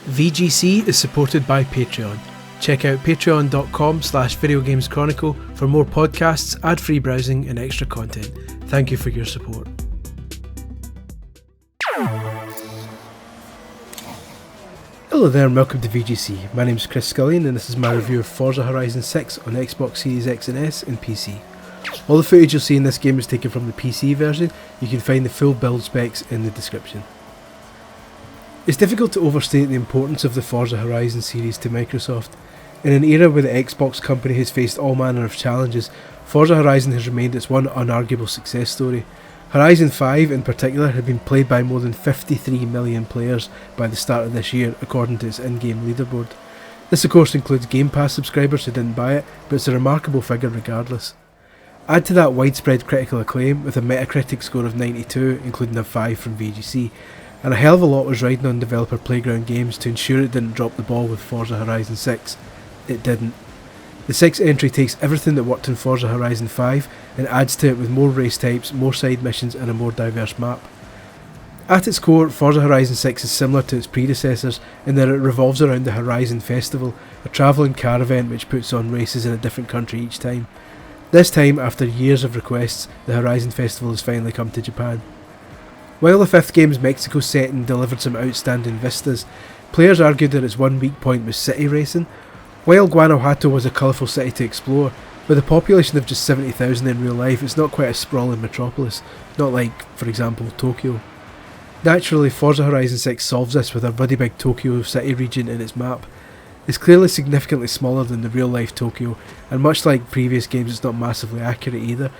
VGC is supported by Patreon. Check out patreon.com/videogameschronicle for more podcasts, ad-free browsing and extra content. Thank you for your support. Hello there and welcome to VGC. My name is Chris Scullion and this is my review of Forza Horizon 6 on Xbox Series X and S and PC. All the footage you'll see in this game is taken from the PC version. You can find the full build specs in the description. It's difficult to overstate the importance of the Forza Horizon series to Microsoft. In an era where the Xbox company has faced all manner of challenges, Forza Horizon has remained its one unarguable success story. Horizon 5 in particular had been played by more than 53 million players by the start of this year according to its in-game leaderboard. This of course includes Game Pass subscribers who didn't buy it, but it's a remarkable figure regardless. Add to that widespread critical acclaim with a Metacritic score of 92, including a 5 from VGC, and a hell of a lot was riding on developer Playground Games to ensure it didn't drop the ball with Forza Horizon 6. It didn't. The 6th entry takes everything that worked in Forza Horizon 5 and adds to it with more race types, more side missions and a more diverse map. At its core, Forza Horizon 6 is similar to its predecessors in that it revolves around the Horizon Festival, a travelling car event which puts on races in a different country each time. This time, after years of requests, the Horizon Festival has finally come to Japan. While the 5th game's Mexico setting delivered some outstanding vistas, players argued that its one weak point was city racing. While Guanajuato was a colourful city to explore, with a population of just 70,000 in real life, it's not quite a sprawling metropolis, not like, for example, Tokyo. Naturally, Forza Horizon 6 solves this with a ruddy big Tokyo city region in its map. It's clearly significantly smaller than the real life Tokyo, and much like previous games it's not massively accurate either.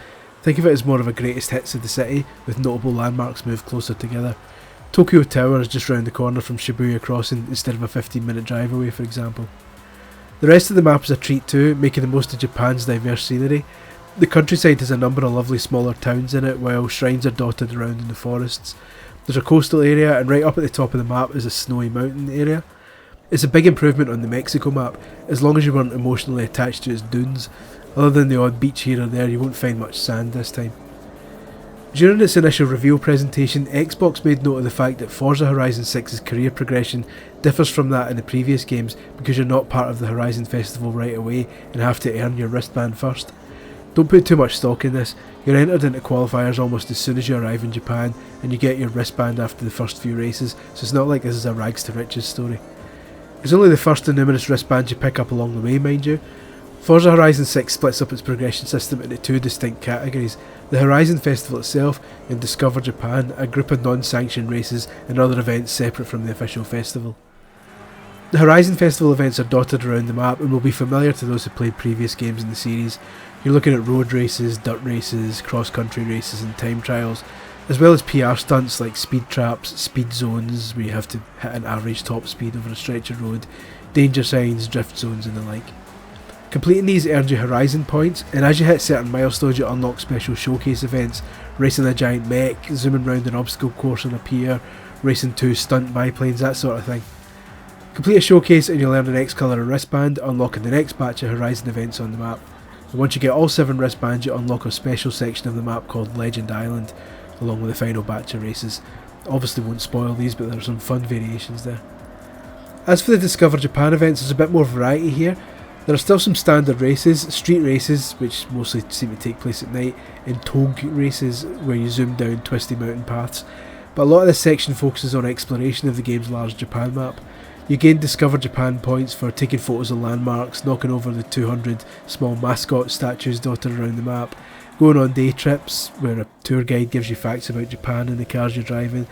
Think of it as more of a greatest hits of the city, with notable landmarks moved closer together. Tokyo Tower is just round the corner from Shibuya Crossing instead of a 15-minute drive away, for example. The rest of the map is a treat too, making the most of Japan's diverse scenery. The countryside has a number of lovely smaller towns in it, while shrines are dotted around in the forests. There's a coastal area, and right up at the top of the map is a snowy mountain area. It's a big improvement on the Mexico map, as long as you weren't emotionally attached to its dunes. Other than the odd beach here or there, you won't find much sand this time. During its initial reveal presentation, Xbox made note of the fact that Forza Horizon 6's career progression differs from that in the previous games because you're not part of the Horizon Festival right away and have to earn your wristband first. Don't put too much stock in this. You're entered into qualifiers almost as soon as you arrive in Japan and you get your wristband after the first few races, so it's not like this is a rags to riches story. It's only the first of numerous wristbands you pick up along the way, mind you. Forza Horizon 6 splits up its progression system into two distinct categories: the Horizon Festival itself and Discover Japan, a group of non-sanctioned races and other events separate from the official festival. The Horizon Festival events are dotted around the map and will be familiar to those who played previous games in the series. You're looking at road races, dirt races, cross-country races and time trials, as well as PR stunts like speed traps, speed zones where you have to hit an average top speed over a stretch of road, danger signs, drift zones and the like. Completing these earns you Horizon points, and as you hit certain milestones you unlock special showcase events, racing a giant mech, zooming round an obstacle course on a pier, racing 2 stunt biplanes, that sort of thing. Complete a showcase and you'll earn the next colour of wristband, unlocking the next batch of Horizon events on the map. And once you get all 7 wristbands you unlock a special section of the map called Legend Island, along with the final batch of races. Obviously won't spoil these, but there are some fun variations there. As for the Discover Japan events, there's a bit more variety here. There are still some standard races, street races, which mostly seem to take place at night, and togue races, where you zoom down twisty mountain paths, but a lot of this section focuses on exploration of the game's large Japan map. You gain Discover Japan points for taking photos of landmarks, knocking over the 200 small mascot statues dotted around the map, going on day trips, where a tour guide gives you facts about Japan and the cars you're driving,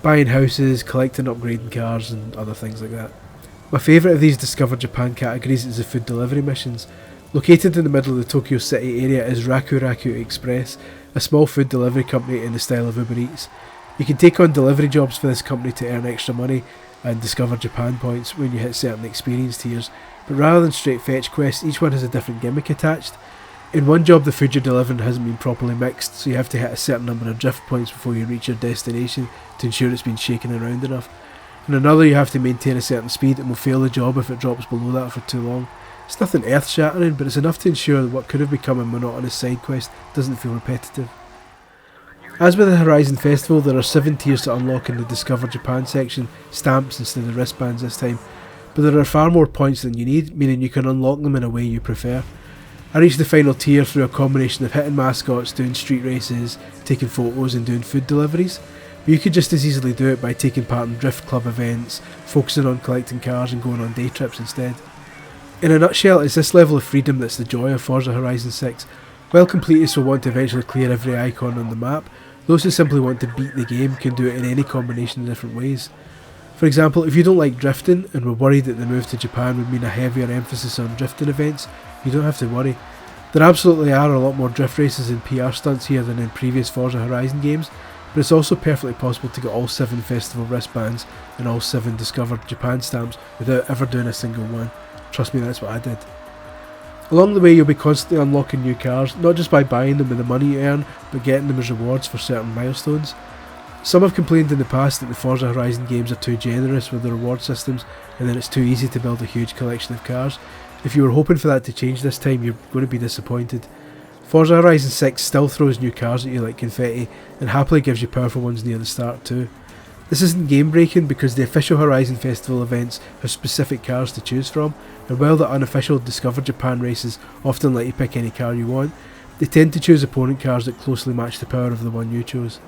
buying houses, collecting and upgrading cars, and other things like that. My favourite of these Discover Japan categories is the food delivery missions. Located in the middle of the Tokyo City area is Raku Raku Express, a small food delivery company in the style of Uber Eats. You can take on delivery jobs for this company to earn extra money and Discover Japan points when you hit certain experience tiers, but rather than straight fetch quests, each one has a different gimmick attached. In one job the food you're delivering hasn't been properly mixed, so you have to hit a certain number of drift points before you reach your destination to ensure it's been shaken around enough. In another you have to maintain a certain speed and will fail the job if it drops below that for too long. It's nothing earth shattering, but it's enough to ensure that what could have become a monotonous side quest doesn't feel repetitive. As with the Horizon Festival, there are 7 tiers to unlock in the Discover Japan section, stamps instead of wristbands this time, but there are far more points than you need, meaning you can unlock them in a way you prefer. I reached the final tier through a combination of hitting mascots, doing street races, taking photos and doing food deliveries, but you could just as easily do it by taking part in Drift Club events, focusing on collecting cars and going on day trips instead. In a nutshell, it's this level of freedom that's the joy of Forza Horizon 6. While completists will want to eventually clear every icon on the map, those who simply want to beat the game can do it in any combination of different ways. For example, if you don't like drifting and were worried that the move to Japan would mean a heavier emphasis on drifting events, you don't have to worry. There absolutely are a lot more drift races and PR stunts here than in previous Forza Horizon games, but it's also perfectly possible to get all 7 festival wristbands and all 7 Discover Japan stamps without ever doing a single one. Trust me, that's what I did. Along the way you'll be constantly unlocking new cars, not just by buying them with the money you earn, but getting them as rewards for certain milestones. Some have complained in the past that the Forza Horizon games are too generous with the reward systems and that it's too easy to build a huge collection of cars. If you were hoping for that to change this time, you're going to be disappointed. Forza Horizon 6 still throws new cars at you like confetti and happily gives you powerful ones near the start too. This isn't game breaking because the official Horizon Festival events have specific cars to choose from, and while the unofficial Discover Japan races often let you pick any car you want, they tend to choose opponent cars that closely match the power of the one you chose.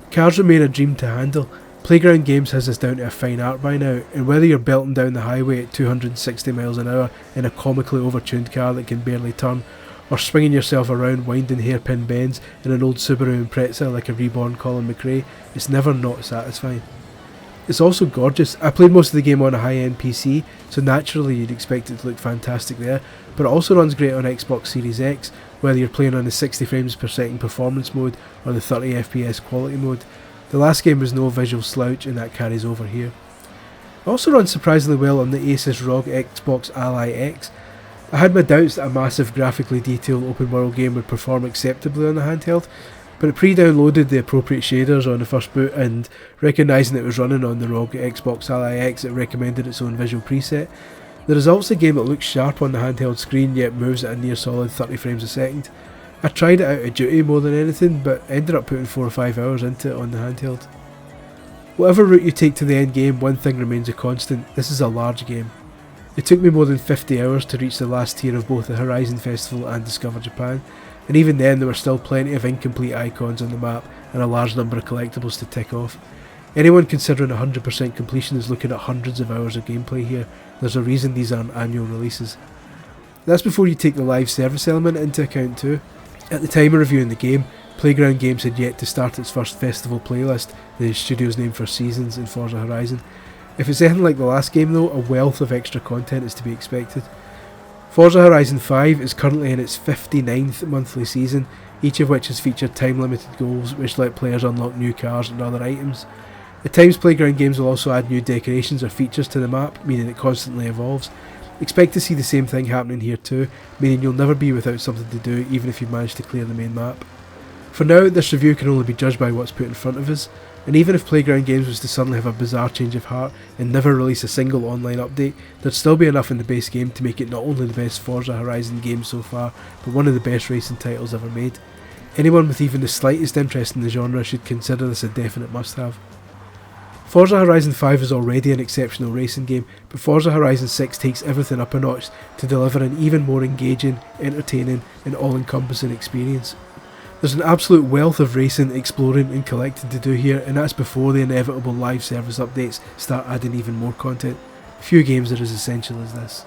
Cars remain a dream to handle. Playground Games has this down to a fine art by now, and whether you're belting down the highway at 260 miles an hour in a comically overtuned car that can barely turn, or swinging yourself around winding hairpin bends in an old Subaru Impreza like a reborn Colin McRae, it's never not satisfying. It's also gorgeous. I played most of the game on a high-end PC, so naturally you'd expect it to look fantastic there, but it also runs great on Xbox Series X, whether you're playing on the 60 frames per second performance mode or the 30 FPS quality mode. The last game was no visual slouch and that carries over here. It also runs surprisingly well on the Asus ROG Xbox Ally X. I had my doubts that a massive graphically detailed open world game would perform acceptably on the handheld, but it pre-downloaded the appropriate shaders on the first boot and, recognising it was running on the ROG Xbox Ally X, it recommended its own visual preset. The result's a game that looks sharp on the handheld screen yet moves at a near solid 30 frames a second. I tried it out of duty more than anything, but ended up putting 4 or 5 hours into it on the handheld. Whatever route you take to the end game, one thing remains a constant: this is a large game. It took me more than 50 hours to reach the last tier of both the Horizon Festival and Discover Japan, and even then there were still plenty of incomplete icons on the map and a large number of collectibles to tick off. Anyone considering 100% completion is looking at hundreds of hours of gameplay here. There's a reason these aren't annual releases. That's before you take the live service element into account too. At the time of reviewing the game, Playground Games had yet to start its first festival playlist, the studio's name for Seasons in Forza Horizon. If it's anything like the last game though, a wealth of extra content is to be expected. Forza Horizon 5 is currently in its 59th monthly season, each of which has featured time limited goals which let players unlock new cars and other items. At times Playground Games will also add new decorations or features to the map, meaning it constantly evolves. Expect to see the same thing happening here too, meaning you'll never be without something to do even if you manage to clear the main map. For now, this review can only be judged by what's put in front of us, and even if Playground Games was to suddenly have a bizarre change of heart and never release a single online update, there'd still be enough in the base game to make it not only the best Forza Horizon game so far, but one of the best racing titles ever made. Anyone with even the slightest interest in the genre should consider this a definite must-have. Forza Horizon 5 is already an exceptional racing game, but Forza Horizon 6 takes everything up a notch to deliver an even more engaging, entertaining and all-encompassing experience. There's an absolute wealth of racing, exploring and collecting to do here, and that's before the inevitable live service updates start adding even more content. Few games are as essential as this.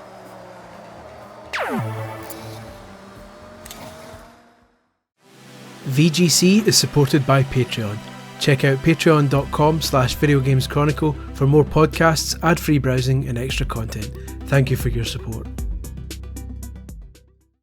VGC is supported by Patreon. Check out patreon.com/videogameschronicle for more podcasts, ad-free browsing and extra content. Thank you for your support.